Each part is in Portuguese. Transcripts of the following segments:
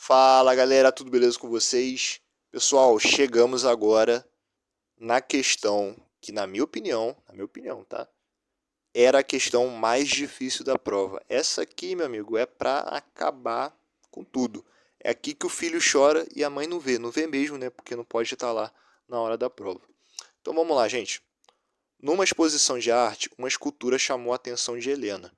Fala galera, tudo beleza com vocês? Pessoal, chegamos agora na questão que, na minha opinião, tá? Era a questão mais difícil da prova. Essa aqui, meu amigo, é pra acabar com tudo. É aqui que o filho chora e a mãe não vê. Não vê mesmo, né? Porque não pode estar lá na hora da prova. Então vamos lá, gente. Numa exposição de arte, uma escultura chamou a atenção de Helena.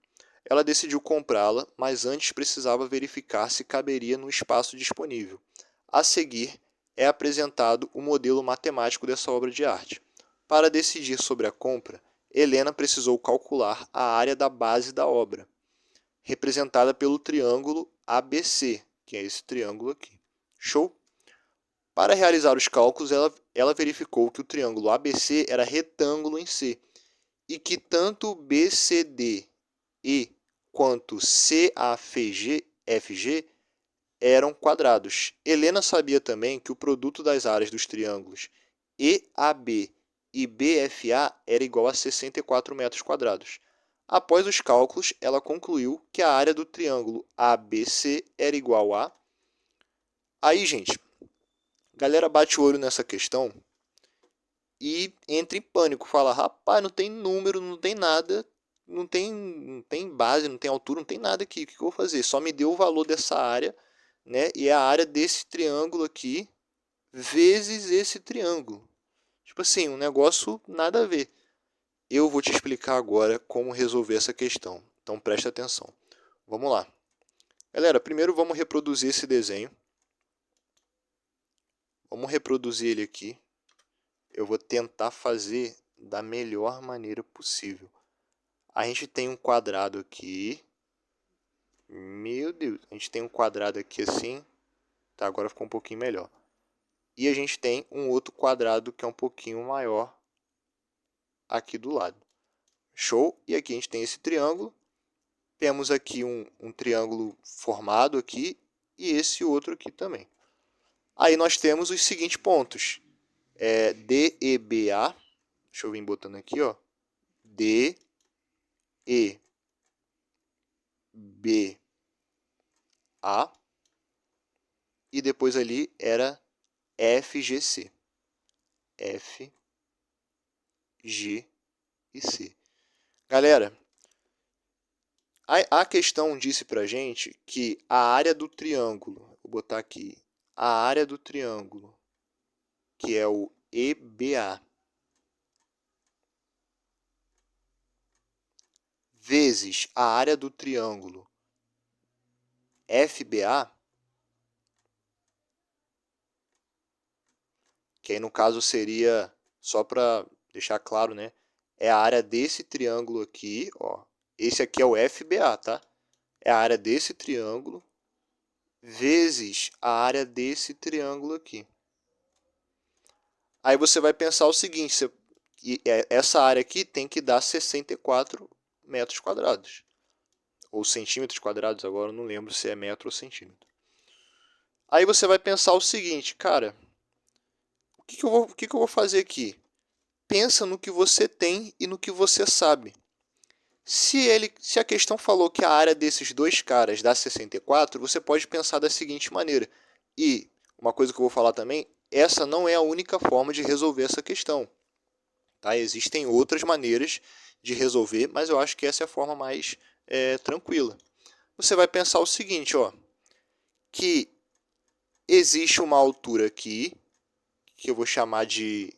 Ela decidiu comprá-la, mas antes precisava verificar se caberia no espaço disponível. A seguir, é apresentado o modelo matemático dessa obra de arte. Para decidir sobre a compra, Helena precisou calcular a área da base da obra, representada pelo triângulo ABC, que é esse triângulo aqui. Show? Para realizar os cálculos, ela verificou que o triângulo ABC era retângulo em C e que tanto BCD e quanto CAFG eram quadrados. Helena sabia também que o produto das áreas dos triângulos EAB e BFA era igual a 64 metros quadrados. Após os cálculos, ela concluiu que a área do triângulo ABC era igual a... Aí, gente, a galera bate o olho nessa questão e entra em pânico, fala, rapaz, não tem número, não tem nada, não tem base, não tem altura, não tem nada aqui, o que eu vou fazer? Só me deu o valor dessa área, né? E é a área desse triângulo aqui, vezes esse triângulo. Tipo assim, um negócio nada a ver. Eu vou te explicar agora como resolver essa questão, então preste atenção. Vamos lá. Galera, primeiro vamos reproduzir esse desenho. Vamos reproduzir ele aqui. Eu vou tentar fazer da melhor maneira possível. A gente tem um quadrado aqui. Meu Deus, a gente tem um quadrado aqui assim. Tá, agora ficou um pouquinho melhor. E a gente tem um outro quadrado que é um pouquinho maior aqui do lado. Show? E aqui a gente tem esse triângulo. Temos aqui um triângulo formado aqui e esse outro aqui também. Aí nós temos os seguintes pontos. DEBA. Deixa eu vir botando aqui, ó. D, E, B, A. E depois ali era FGC. F, G e C. Galera, a questão disse pra gente que a área do triângulo, vou botar aqui, a área do triângulo, que é o EBA, vezes a área do triângulo FBA, que aí no caso seria, só para deixar claro, né? É a área desse triângulo aqui, ó. Esse aqui é o FBA, tá? É a área desse triângulo vezes a área desse triângulo aqui. Aí você vai pensar o seguinte, essa área aqui tem que dar 64 metros quadrados. Ou centímetros quadrados, agora eu não lembro se é metro ou centímetro. Aí você vai pensar o seguinte, cara, o que eu vou fazer aqui? Pensa no que você tem e no que você sabe. Se a questão falou que a área desses dois caras dá 64, você pode pensar da seguinte maneira. E uma coisa que eu vou falar também, essa não é a única forma de resolver essa questão. Tá? Existem outras maneiras de resolver, mas eu acho que essa é a forma mais tranquila. Você vai pensar o seguinte, ó, que existe uma altura aqui, que eu vou chamar de,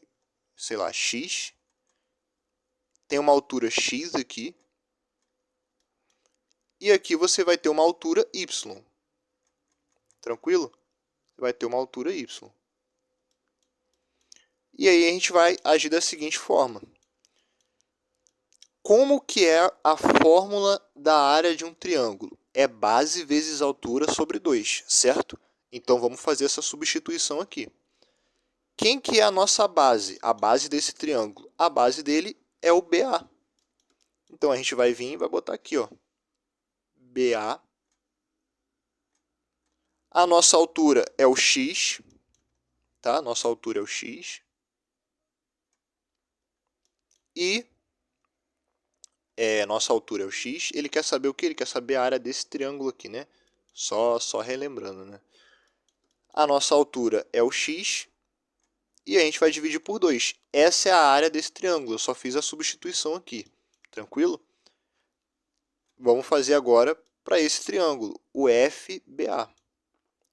sei lá, x. Tem uma altura x aqui. E aqui você vai ter uma altura y. Tranquilo? Você vai ter uma altura y. E aí a gente vai agir da seguinte forma. Como que é a fórmula da área de um triângulo? É base vezes altura sobre 2, certo? Então vamos fazer essa substituição aqui. Quem que é a nossa base? A base desse triângulo. A base dele é o BA. Então a gente vai vir e vai botar aqui, ó. BA. A nossa altura é o x, tá? Nossa altura é o x. E nossa altura é o x. Ele quer saber o que? Ele quer saber a área desse triângulo aqui, né? Só relembrando, né? A nossa altura é o x e a gente vai dividir por 2. Essa é a área desse triângulo, eu só fiz a substituição aqui. Tranquilo? Vamos fazer agora para esse triângulo, o FBA.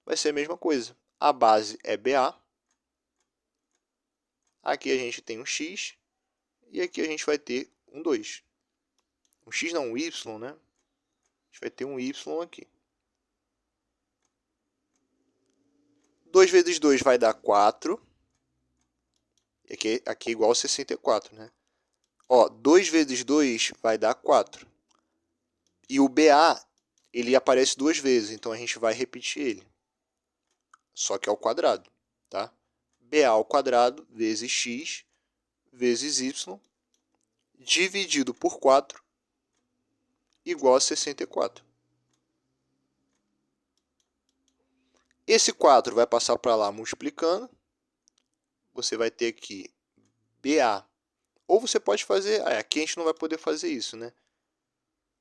Vai ser a mesma coisa. A base é BA. Aqui a gente tem um x e aqui a gente vai ter um 2. Um x não, um y, né? A gente vai ter um y aqui. 2 vezes 2 vai dar 4. Aqui é igual a 64, né? Ó, 2 vezes 2 vai dar 4. E o BA, ele aparece duas vezes, então a gente vai repetir ele. Só que ao quadrado, tá? BA ao quadrado vezes x vezes y dividido por 4 igual a 64. Esse 4 vai passar para lá multiplicando. Você vai ter aqui BA. Ou você pode fazer... aqui a gente não vai poder fazer isso, né?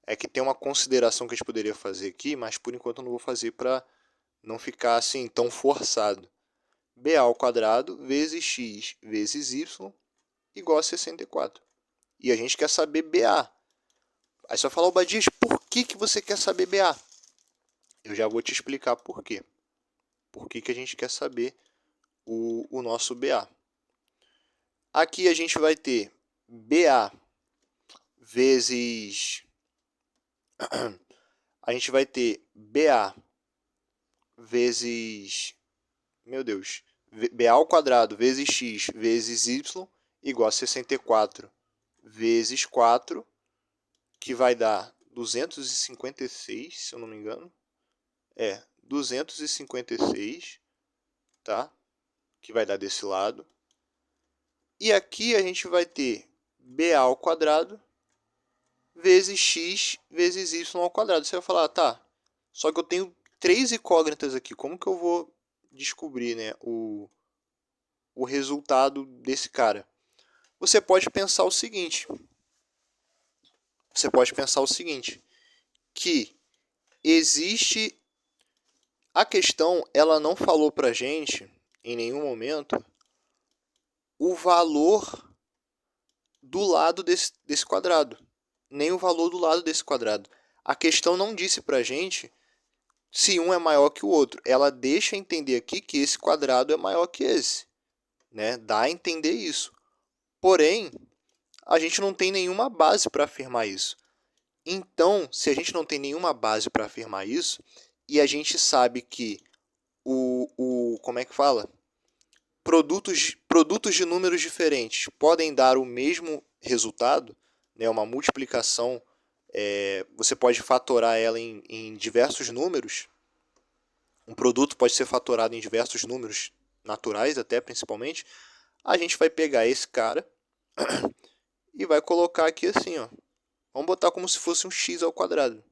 É que tem uma consideração que a gente poderia fazer aqui, mas por enquanto eu não vou fazer para não ficar assim tão forçado. BA ao quadrado vezes x vezes y igual a 64. E a gente quer saber BA. Aí você vai falar, Badias, por que você quer saber BA? Eu já vou te explicar por quê. Por que a gente quer saber o nosso BA. Aqui a gente vai ter BA vezes... A gente vai ter BA vezes... Meu Deus. BA ao quadrado vezes x vezes y igual a 64 vezes 4, que vai dar 256, se eu não me engano. 256, tá? Que vai dar desse lado. E aqui a gente vai ter BA ao quadrado vezes x vezes y ao quadrado. Você vai falar, tá, só que eu tenho 3 incógnitas aqui. Como que eu vou descobrir, né, o resultado desse cara? Você pode pensar o seguinte. Que existe... A questão, ela não falou pra gente, em nenhum momento, o valor do lado desse quadrado. Nem o valor do lado desse quadrado. A questão não disse pra gente se um é maior que o outro. Ela deixa entender aqui que esse quadrado é maior que esse, né? Dá a entender isso. Porém, a gente não tem nenhuma base para afirmar isso. Então, se a gente não tem nenhuma base para afirmar isso, e a gente sabe que como é que fala? Produtos de números diferentes podem dar o mesmo resultado, né? Uma multiplicação, você pode fatorar ela em diversos números. Um produto pode ser fatorado em diversos números naturais, até principalmente. A gente vai pegar esse cara e vai colocar aqui assim, ó. Vamos botar como se fosse um x ao quadrado.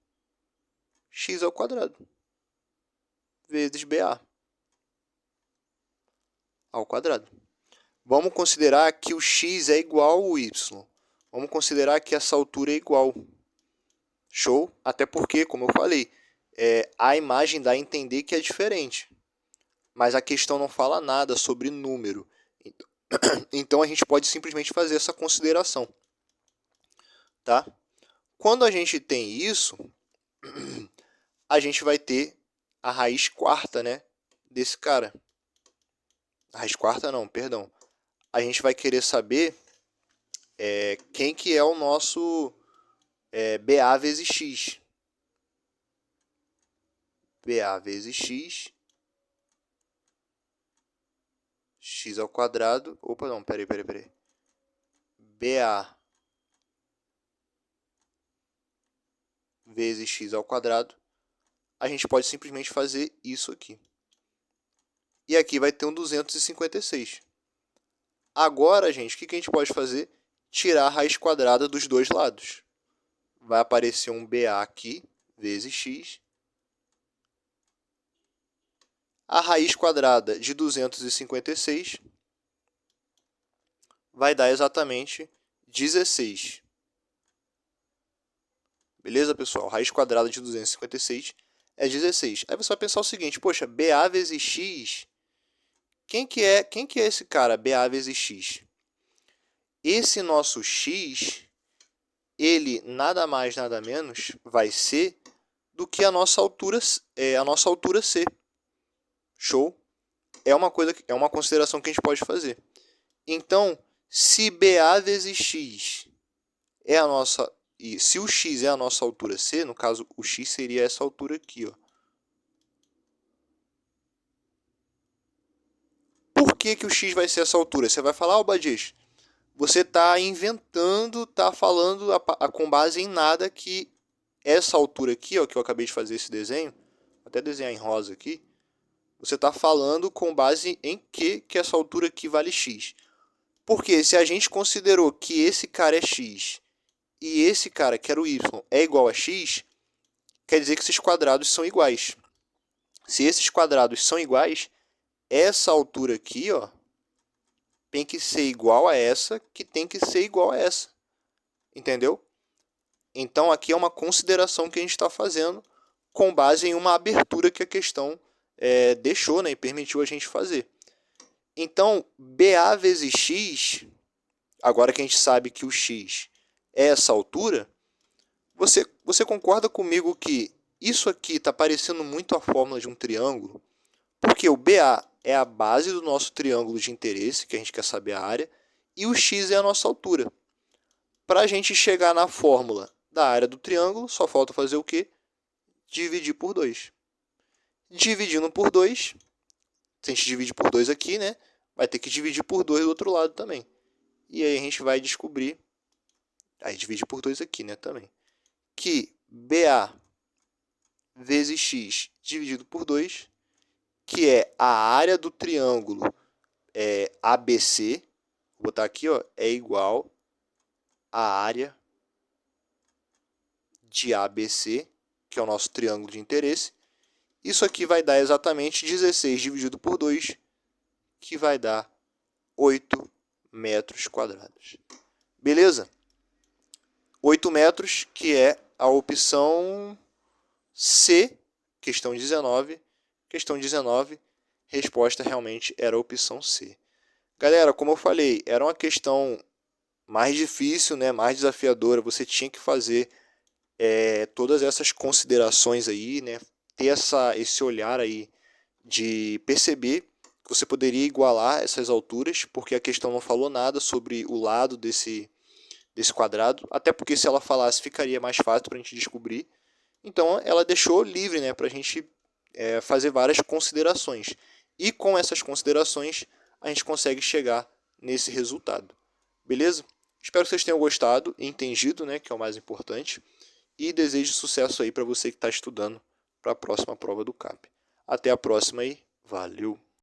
X ao quadrado vezes BA ao quadrado. Vamos considerar que o x é igual ao y. Vamos considerar que essa altura é igual. Show? Até porque, como eu falei, a imagem dá a entender que é diferente. Mas a questão não fala nada sobre número. Então a gente pode simplesmente fazer essa consideração. Tá? Quando a gente tem isso, a gente vai ter a raiz quarta, né, desse cara. A raiz quarta não, perdão. A gente vai querer saber quem que é o nosso BA vezes x. BA vezes x. X ao quadrado. Opa, não, peraí. BA vezes x ao quadrado. A gente pode simplesmente fazer isso aqui. E aqui vai ter um 256. Agora, gente, o que a gente pode fazer? Tirar a raiz quadrada dos dois lados. Vai aparecer um BA aqui, vezes x. A raiz quadrada de 256 vai dar exatamente 16. Beleza, pessoal? Raiz quadrada de 256 é 16. Aí você vai pensar o seguinte, poxa, BA vezes X, quem que é esse cara, BA vezes X? Esse nosso X, ele nada mais, nada menos vai ser do que a nossa altura C. Show? É uma consideração que a gente pode fazer. Então, se BA vezes X é a nossa... E se o X é a nossa altura C, no caso, o X seria essa altura aqui, ó. Por que o X vai ser essa altura? Você vai falar, Badias, você está inventando, está falando com base em nada que essa altura aqui, ó, que eu acabei de fazer esse desenho, vou até desenhar em rosa aqui, você está falando com base em que essa altura aqui vale X. Porque se a gente considerou que esse cara é X e esse cara, que era o Y, é igual a X, quer dizer que esses quadrados são iguais. Se esses quadrados são iguais, essa altura aqui, ó, tem que ser igual a essa, que tem que ser igual a essa. Entendeu? Então, aqui é uma consideração que a gente está fazendo com base em uma abertura que a questão deixou, né, e permitiu a gente fazer. Então, BA vezes X, agora que a gente sabe que o X é essa altura, você concorda comigo que isso aqui está parecendo muito a fórmula de um triângulo? Porque o BA é a base do nosso triângulo de interesse, que a gente quer saber a área, e o X é a nossa altura. Para a gente chegar na fórmula da área do triângulo, só falta fazer o quê? Dividir por 2. Dividindo por 2, se a gente divide por 2 aqui, né, vai ter que dividir por 2 do outro lado também. E aí a gente vai descobrir, aí divide por 2 aqui, né, também, que BA vezes X dividido por 2, que é a área do triângulo ABC, vou botar aqui, ó, é igual à área de ABC, que é o nosso triângulo de interesse. Isso aqui vai dar exatamente 16 dividido por 2, que vai dar 8 metros quadrados. Beleza? 8 metros, que é a opção C, questão 19. Questão 19, resposta realmente era a opção C. Galera, como eu falei, era uma questão mais difícil, né, mais desafiadora. Você tinha que fazer todas essas considerações aí, né, ter esse olhar aí de perceber que você poderia igualar essas alturas, porque a questão não falou nada sobre o lado desse quadrado, até porque se ela falasse ficaria mais fácil para a gente descobrir. Então ela deixou livre, né, para a gente fazer várias considerações. E com essas considerações a gente consegue chegar nesse resultado. Beleza? Espero que vocês tenham gostado e entendido, né, que é o mais importante. E desejo sucesso aí para você que está estudando para a próxima prova do CAP. Até a próxima aí. Valeu!